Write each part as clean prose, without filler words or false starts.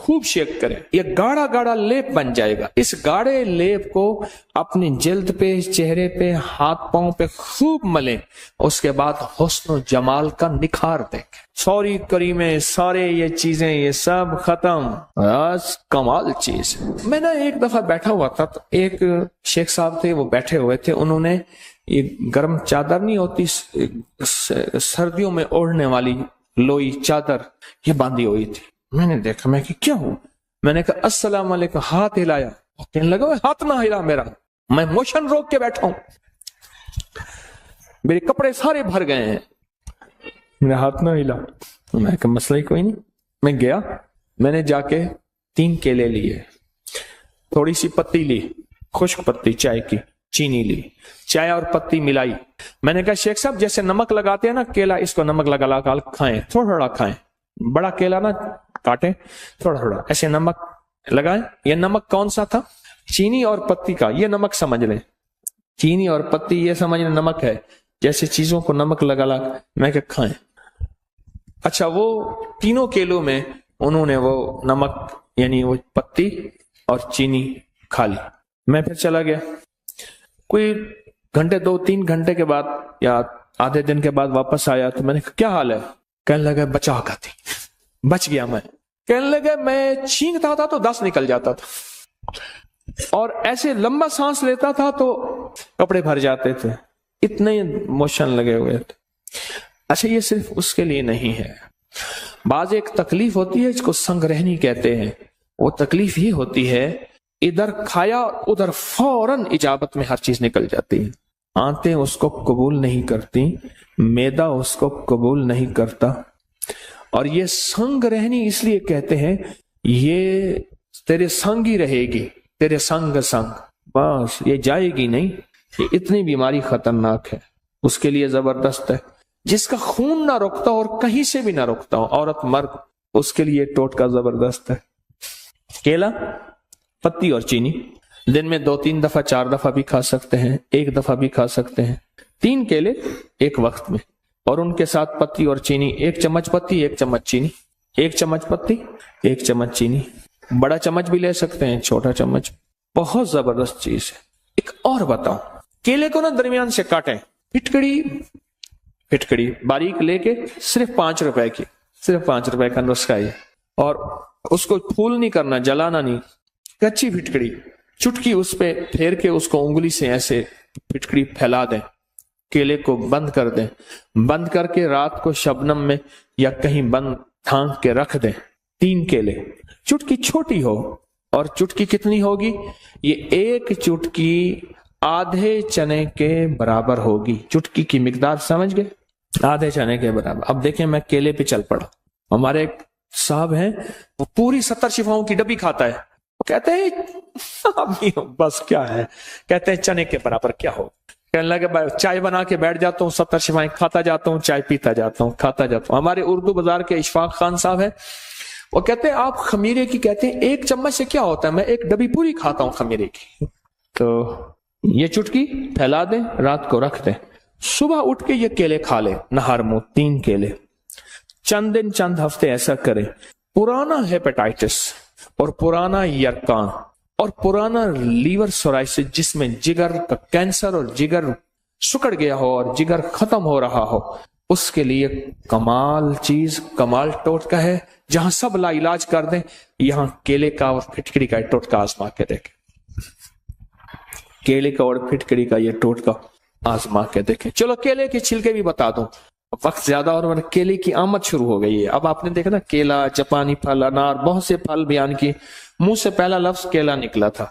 خوب شیک کریں, یہ گاڑا گاڑا لیپ بن جائے گا. اس گاڑے لیپ کو اپنی جلد پہ, چہرے پہ, ہاتھ پاؤں پہ خوب ملیں. اس کے بعد حسن و جمال کا نکھار دیکھیں. سوری کریمیں, سارے یہ چیزیں یہ سب ختم. بس کمال چیز. میں نے ایک دفعہ بیٹھا ہوا تھا, تو ایک شیخ صاحب تھے, وہ بیٹھے ہوئے تھے, انہوں نے یہ گرم چادر نہیں ہوتی سردیوں میں اوڑھنے والی لوئی چادر, یہ باندھی ہوئی تھی. میں نے دیکھا, میں کہ کیا ہوں, میں نے کہا السلام علیکم, ہاتھ ہلایا. کہنے لگا ہاتھ نہ ہلا میرا, میں موشن روک کے بیٹھا ہوں, میرے کپڑے سارے بھر گئے ہیں, میرا ہاتھ نہ ہلا. میں کہا مسئلہ ہی کوئی نہیں. میں گیا, میں نے جا کے 3 کیلے لیے, تھوڑی سی پتی لی, خشک پتی چائے کی, چینی لی, چائے اور پتی ملائی. میں نے کہا شیخ صاحب جیسے نمک لگاتے ہیں نا کیلا, اس کو نمک لگا لگا کھائیں, تھوڑا تھوڑا کھائیں, بڑا کیلا نہ کاٹیں, تھوڑا تھوڑا ایسے نمک لگائیں. یہ نمک کون سا تھا؟ چینی اور پتی کا. یہ نمک سمجھ لیں, چینی اور پتی یہ سمجھ لیں نمک ہے, جیسے چیزوں کو نمک لگا لگا. میں کہ کھائیں. اچھا, وہ تینوں کیلوں میں انہوں نے وہ نمک یعنی وہ پتی اور چینی کھا لی. میں پھر چلا گیا. کوئی گھنٹے 2-3 گھنٹے کے بعد یا آدھے دن کے بعد واپس آیا, تو میں نے کہا کیا حال ہے؟ کہنے لگا بچا کھاتی, بچ گیا میں. کہنے لگا میں چھینکتا تھا تو 10 نکل جاتا تھا, اور ایسے لمبا سانس لیتا تھا تو کپڑے بھر جاتے تھے, اتنے موشن لگے ہوئے تھے. اچھا, یہ صرف اس کے لیے نہیں ہے. بعض ایک تکلیف ہوتی ہے, اس کو سنگ رہنی کہتے ہیں. وہ تکلیف یہ ہوتی ہے, ادھر کھایا ادھر فوراً اجابت میں ہر چیز نکل جاتی ہے. آنتیں اس کو قبول نہیں کرتی, معدہ اس کو قبول نہیں کرتا. اور یہ سنگ رہنی اس لیے کہتے ہیں, یہ تیرے سنگ ہی رہے گی, تیرے سنگ سنگ, بس یہ جائے گی نہیں. یہ اتنی بیماری خطرناک ہے, اس کے لیے زبردست ہے. جس کا خون نہ رکتا ہو اور کہیں سے بھی نہ رکتا ہو, عورت مرد, اس کے لیے ٹوٹکا زبردست ہے. کیلا, پتی اور چینی دن میں 2-3 دفعہ 4 دفعہ بھی کھا سکتے ہیں, 1 دفعہ بھی کھا سکتے ہیں. 3 کیلے ایک وقت میں, اور ان کے ساتھ پتی اور چینی, 1 چمچ پتی 1 چمچ چینی, 1 چمچ پتی 1 چمچ چینی. بڑا چمچ بھی لے سکتے ہیں, چھوٹا چمچ. بہت زبردست چیز ہے. ایک اور بتاؤں, کیلے کو نا درمیان سے کاٹیں, پھٹکڑی باریک لے کے, صرف 5 روپے کی, صرف 5 روپے کا نسخہ ہے. اور اس کو پھول نہیں کرنا, جلانا نہیں, کچی پھٹکڑی, چٹکی اس پہ پھیر کے اس کو انگلی سے ایسے پھٹکڑی پھیلا دیں. کیلے کو بند کر دیں, بند کر کے رات کو شبنم میں یا کہیں بند ڈھانک کے رکھ دیں. 3 کیلے, چٹکی چھوٹی ہو, اور چٹکی کتنی ہوگی؟ یہ 1 چٹکی آدھے چنے کے برابر ہوگی. چٹکی کی مقدار سمجھ گئے, آدھے چنے کے برابر. اب دیکھیں میں کیلے پہ چل پڑا. ہمارے ایک صاحب ہیں, وہ پوری 70 شفاؤں کی ڈبی کھاتا ہے. وہ کہتے ہیں بس کیا ہے, کہتے ہیں چنے کے برابر کیا ہو. کہنے لگا چائے بنا کے بیٹھ جاتا ہوں, 70 شفائیں کھاتا جاتا ہوں, چائے پیتا جاتا ہوں, کھاتا جاتا ہوں. ہمارے اردو بازار کے اشفاق خان صاحب ہیں, وہ کہتے ہیں آپ خمیرے کی کہتے ہیں 1 چمچ سے کیا ہوتا ہے, میں 1 ڈبی پوری کھاتا ہوں خمیرے کی. تو یہ چٹکی پھیلا دیں, رات کو رکھ دیں, صبح اٹھ کے یہ کیلے کھا لیں نہار منہ, 3 کیلے. چند دن چند ہفتے ایسا کریں. پرانا ہیپیٹائٹس اور پرانا یرکان اور پرانا لیور سورائسس, جس میں جگر کا کینسر اور جگر سکڑ گیا ہو اور جگر ختم ہو رہا ہو, اس کے لیے کمال چیز, کمال ٹوٹکا ہے. جہاں سب لا علاج کر دیں, یہاں کیلے کا اور پھٹکڑی کا ٹوٹکا آزما کے دیکھیں. کیلے کا اور پھٹکڑی کا یہ ٹوٹکا آزما کے دیکھیں. چلو کیلے کے چھلکے بھی بتا دوں, وقت زیادہ اور کیلے کی آمد شروع ہو گئی ہے. اب آپ نے دیکھا نا, کیلا, جاپانی پھل, انار, بہت سے پھل بیان کیے, منہ سے پہلا لفظ کیلا نکلا تھا.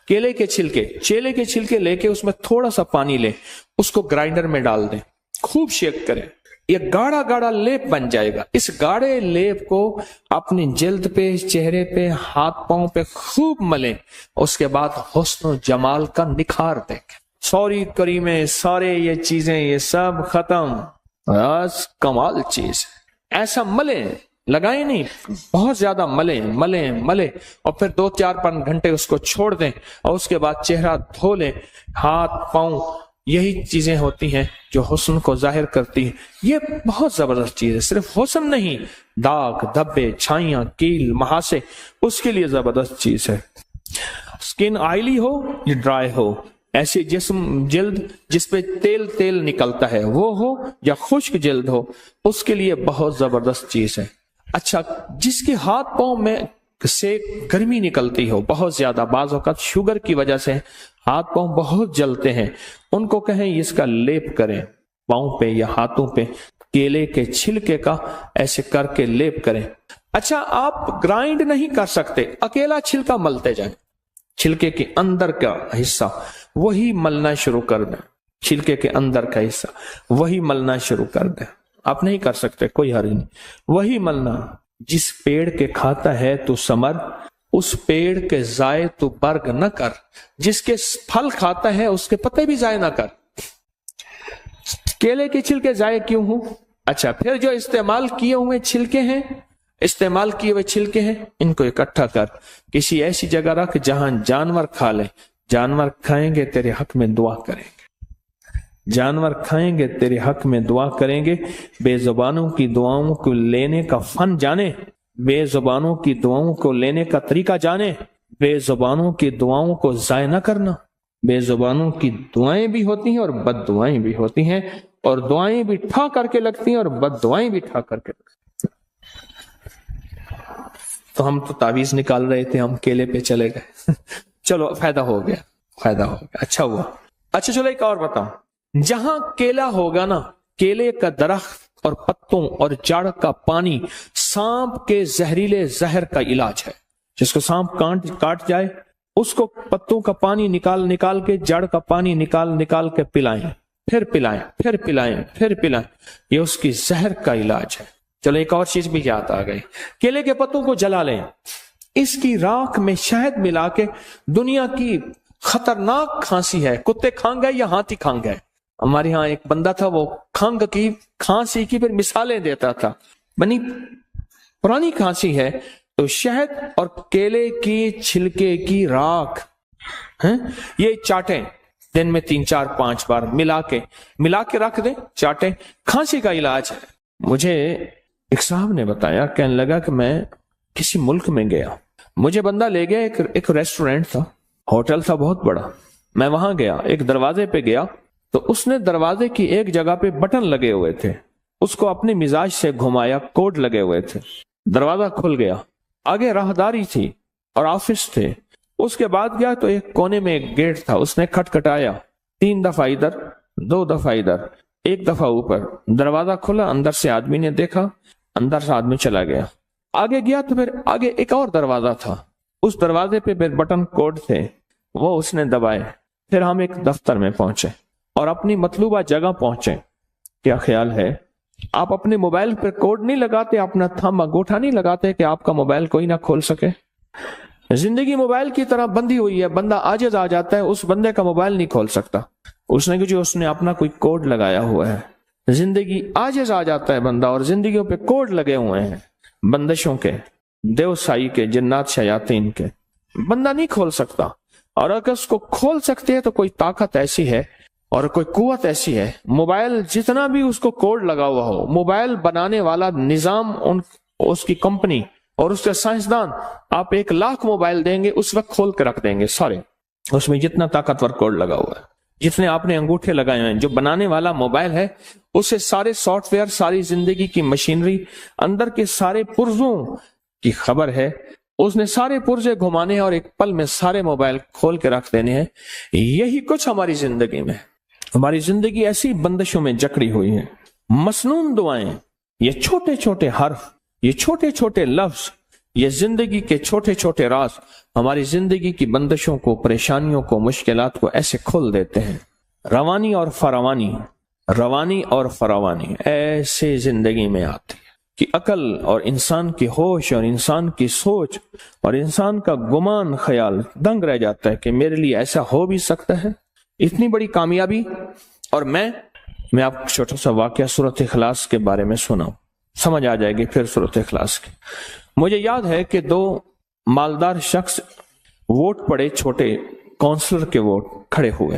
کیلے کے چھلکے لے کے اس میں تھوڑا سا پانی لیں, اس کو گرائنڈر میں ڈال دیں, خوب شیک کریں. یہ گاڑا گاڑا لیپ بن جائے گا. اس گاڑے لیپ کو اپنی جلد پہ, چہرے پہ, ہاتھ پاؤں پہ خوب ملیں. اس کے بعد حسن و جمال کا نکھار دیکھیں. سوری کریمیں, سارے یہ چیزیں یہ سب ختم. بس کمال چیز. ایسا ملیں, لگائیں نہیں, بہت زیادہ ملیں, اور پھر 2-4-5 گھنٹے اس کو چھوڑ دیں, اور اس کے بعد چہرہ دھو لیں, ہاتھ پاؤں یہی چیزیں ہوتی ہیں جو حسن کو ظاہر کرتی ہیں. یہ بہت زبردست چیز ہے. صرف حسن نہیں، داغ، دھبے، چھائیاں، کیل، مہاسے اس کے لیے زبردست چیز ہے. سکن آئلی ہو یا ڈرائی ہو، ایسی جلد جس پہ تیل نکلتا ہے وہ ہو، یا خشک جلد ہو، اس کے لیے بہت زبردست چیز ہے. اچھا، جس کے ہاتھ پاؤں میں سے گرمی نکلتی ہو بہت زیادہ، بعض اوقات شوگر کی وجہ سے ہاتھ پاؤں بہت جلتے ہیں، ان کو کہیں اس کا لیپ کریں پاؤں پہ یا ہاتھوں پہ، کیلے کے چھلکے کا ایسے کر کے لیپ کریں. اچھا، آپ گرائنڈ نہیں کر سکتے، اکیلا چھلکا ملتے جائیں. چھلکے کے اندر کا حصہ وہی ملنا شروع کر دیں. چھلکے کے اندر کا حصہ وہی ملنا شروع کر دیں. آپ نہیں کر سکتے، کوئی حرج نہیں، وہی ملنا. جس پیڑ کے کھاتا ہے تو ثمر، اس پیڑ کے ضائع تو برگ نہ کر. جس کے پھل کھاتا ہے اس کے پتے بھی ضائع نہ کر. کیلے کے چھلکے ضائع کیوں ہوں؟ اچھا، پھر جو استعمال کیے ہوئے چھلکے ہیں، ان کو اکٹھا کر کسی ایسی جگہ رکھ جہاں جانور کھا لیں. جانور کھائیں گے تیرے حق میں دعا کریں گے. جانور کھائیں گے تیرے حق میں دعا کریں گے. بے زبانوں کی دعاؤں کو لینے کا فن جانے، بے زبانوں کی دعاؤں کو لینے کا طریقہ جانے. بے زبانوں کی دعاؤں کو ضائع نہ کرنا. بے زبانوں کی دعائیں بھی ہوتی ہیں اور بد دعائیں بھی ہوتی ہیں، اور دعائیں بھی ٹھا کر کے لگتی ہیں اور بد دعائیں بھی ٹھا کر کے لگتی ہیں. تو ہم تو تعویذ نکال رہے تھے، ہم کیلے پہ چلے گئے. چلو، فائدہ ہو گیا، اچھا ہوا. اچھا چلو ایک اور بتاؤں. جہاں کیلا ہوگا نا، کیلے کا درخت اور پتوں اور جڑ کا پانی سانپ کے زہریلے زہر کا علاج ہے. جس کو سانپ کاٹ جائے اس کو پتوں کا پانی نکال کے، جڑ کا پانی نکال کے پلائیں، پھر پلائیں. یہ اس کی زہر کا علاج ہے. چلو ایک اور چیز بھی یاد آ گئی. کیلے کے پتوں کو جلا لیں، اس کی راکھ میں شہد ملا کے. دنیا کی خطرناک کھانسی ہے، کتے کھانگ گئے یا ہاتھی کھانگ گئے. ہمارے ہاں ایک بندہ تھا، وہ کھانگ کی، کھانسی کی پھر مثالیں دیتا تھا. بنی پرانی کھانسی ہے تو شہد اور کیلے کی چھلکے کی راکھ یہ چاٹیں، دن میں 3-4-5 بار ملا کے رکھ دیں، چاٹیں. کھانسی کا علاج ہے. مجھے ایک صاحب نے بتایا، کہنے لگا کہ میں کسی ملک میں گیا، مجھے بندہ لے گیا، ایک ریسٹورینٹ تھا، ہوٹل تھا بہت بڑا. میں وہاں گیا، ایک دروازے پہ گیا تو اس نے دروازے کی ایک جگہ پہ بٹن لگے ہوئے تھے، اس کو اپنے مزاج سے گھمایا، کوڈ لگے ہوئے تھے، دروازہ کھل گیا. آگے راہداری تھی اور آفس تھے. اس کے بعد گیا تو ایک کونے میں ایک گیٹ تھا، اس نے کھٹکھٹایا 3 دفعہ ادھر، 2 دفعہ ادھر، 1 دفعہ اوپر. دروازہ کھلا، اندر سے آدمی نے دیکھا، اندر سے آدمی چلا گیا. آگے گیا تو پھر آگے ایک اور دروازہ تھا، اس دروازے پہ پھر بٹن کوڈ تھے، وہ اس نے دبائے. پھر ہم ایک دفتر میں پہنچے اور اپنی مطلوبہ جگہ پہنچے. کیا خیال ہے، آپ اپنے موبائل پر کوڈ نہیں لگاتے، اپنا تھم انگوٹھا نہیں لگاتے کہ آپ کا موبائل کوئی نہ کھول سکے. زندگی موبائل کی طرح بندھی ہوئی ہے، بندہ عاجز آ جاتا ہے، اس بندے کا موبائل نہیں کھول سکتا، اس نے اپنا کوئی کوڈ لگایا ہوا ہے. زندگی عاجز آ جاتا ہے بندہ، اور زندگیوں پہ کوڈ لگے ہوئے ہیں، بندشوں کے، دیوسائی کے، جنات شیاطین کے. بندہ نہیں کھول سکتا، اور اگر اس کو کھول سکتے ہیں تو کوئی طاقت ایسی ہے اور کوئی قوت ایسی ہے. موبائل جتنا بھی اس کو کوڈ لگا ہوا ہو، موبائل بنانے والا نظام، اس کی کمپنی اور اس کے سائنسدان، آپ 1,00,000 موبائل دیں گے اس وقت کھول کے رکھ دیں گے سارے. اس میں جتنا طاقتور کوڈ لگا ہوا ہے، جتنے آپ نے انگوٹھے لگائے ہیں، جو بنانے والا موبائل ہے اسے سارے سافٹ ویئر، ساری زندگی کی مشینری، اندر کے سارے پرزوں کی خبر ہے. اس نے سارے پرزے گھمانے ہیں اور ایک پل میں سارے موبائل کھول کے رکھ دینے ہیں. یہی کچھ ہماری زندگی میں، ہماری زندگی ایسی بندشوں میں جکڑی ہوئی ہے. مسنون دعائیں، یہ چھوٹے چھوٹے حرف، یہ چھوٹے چھوٹے لفظ، یہ زندگی کے چھوٹے چھوٹے راز ہماری زندگی کی بندشوں کو، پریشانیوں کو، مشکلات کو ایسے کھول دیتے ہیں. روانی اور فراوانی ایسے زندگی میں آتی ہے کہ عقل اور انسان کی ہوش اور انسان کی سوچ اور انسان کا گمان خیال دنگ رہ جاتا ہے کہ میرے لیے ایسا ہو بھی سکتا ہے. اتنی بڑی کامیابی. اور میں آپ کو چھوٹا سا واقعہ سورۃ اخلاص کے بارے میں سناؤں، سمجھ آ جائے گی پھر سورۃ اخلاص کی. مجھے یاد ہے کہ 2 مالدار شخص ووٹ پڑے، چھوٹے کونسلر کے ووٹ کھڑے ہوئے.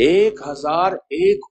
1001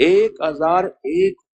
1001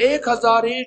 1001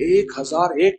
1001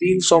300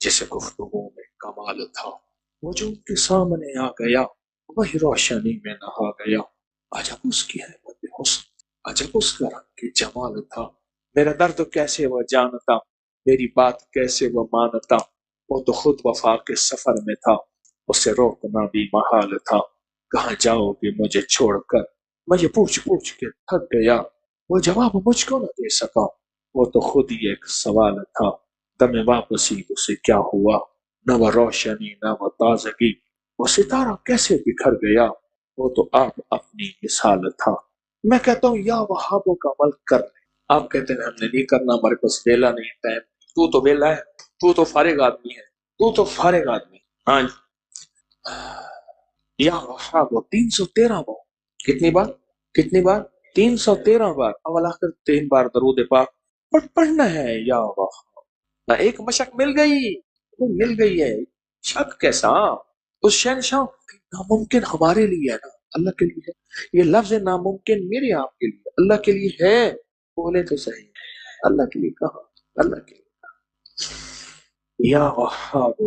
جیسے گفتگو میں کمال تھا، وہ جو ان کے سامنے آ گیا وہی روشنی میں نہا گیا۔ عجب اس کی حیبت حسن، عجب اس کا رنگ کی جمال تھا، میرا درد کیسے وہ جانتا، میری بات کیسے وہ مانتا، وہ تو خود وفا کے سفر میں تھا، اسے روکنا بھی محال تھا۔ کہاں جاؤ گے مجھے چھوڑ کر، میں یہ پوچھ پوچھ کے تھک گیا، وہ جواب مجھ کو نہ دے سکا، وہ تو خود ہی ایک سوال تھا۔ دم واپسی اسے کیا ہوا، نہ وہ روشنی نہ وہ تازگی، وہ ستارہ کیسے بکھر گیا، وہ تو آپ اپنی مثال تھا۔ میں کہتا ہوں یا وہابوں کا عمل کر لیں، آپ کہتے ہیں ہم نے نہیں کرنا، ہمارے پاس ویلا نہیں ٹائم، تو ویلا ہے، تو فارغ آدمی ہے، تو فارغ آدمی۔ ہاں جی، یا وہابو 313 بار، کتنی بار، کتنی بار، 313 بار، اول آخر 3 بار درود پاک پڑھنا ہے۔ یا وہاب ایک مشق مل گئی، وہ مل گئی ہے، شک کیسا، اس شہنشاہ ناممکن ہمارے لیے ہے نا، اللہ کے لیے ہے، یہ لفظ ناممکن میرے آپ کے لیے، اللہ کے لیے ہے، بولے تو صحیح، اللہ کے لیے کہا، اللہ کے لیے یا وہاب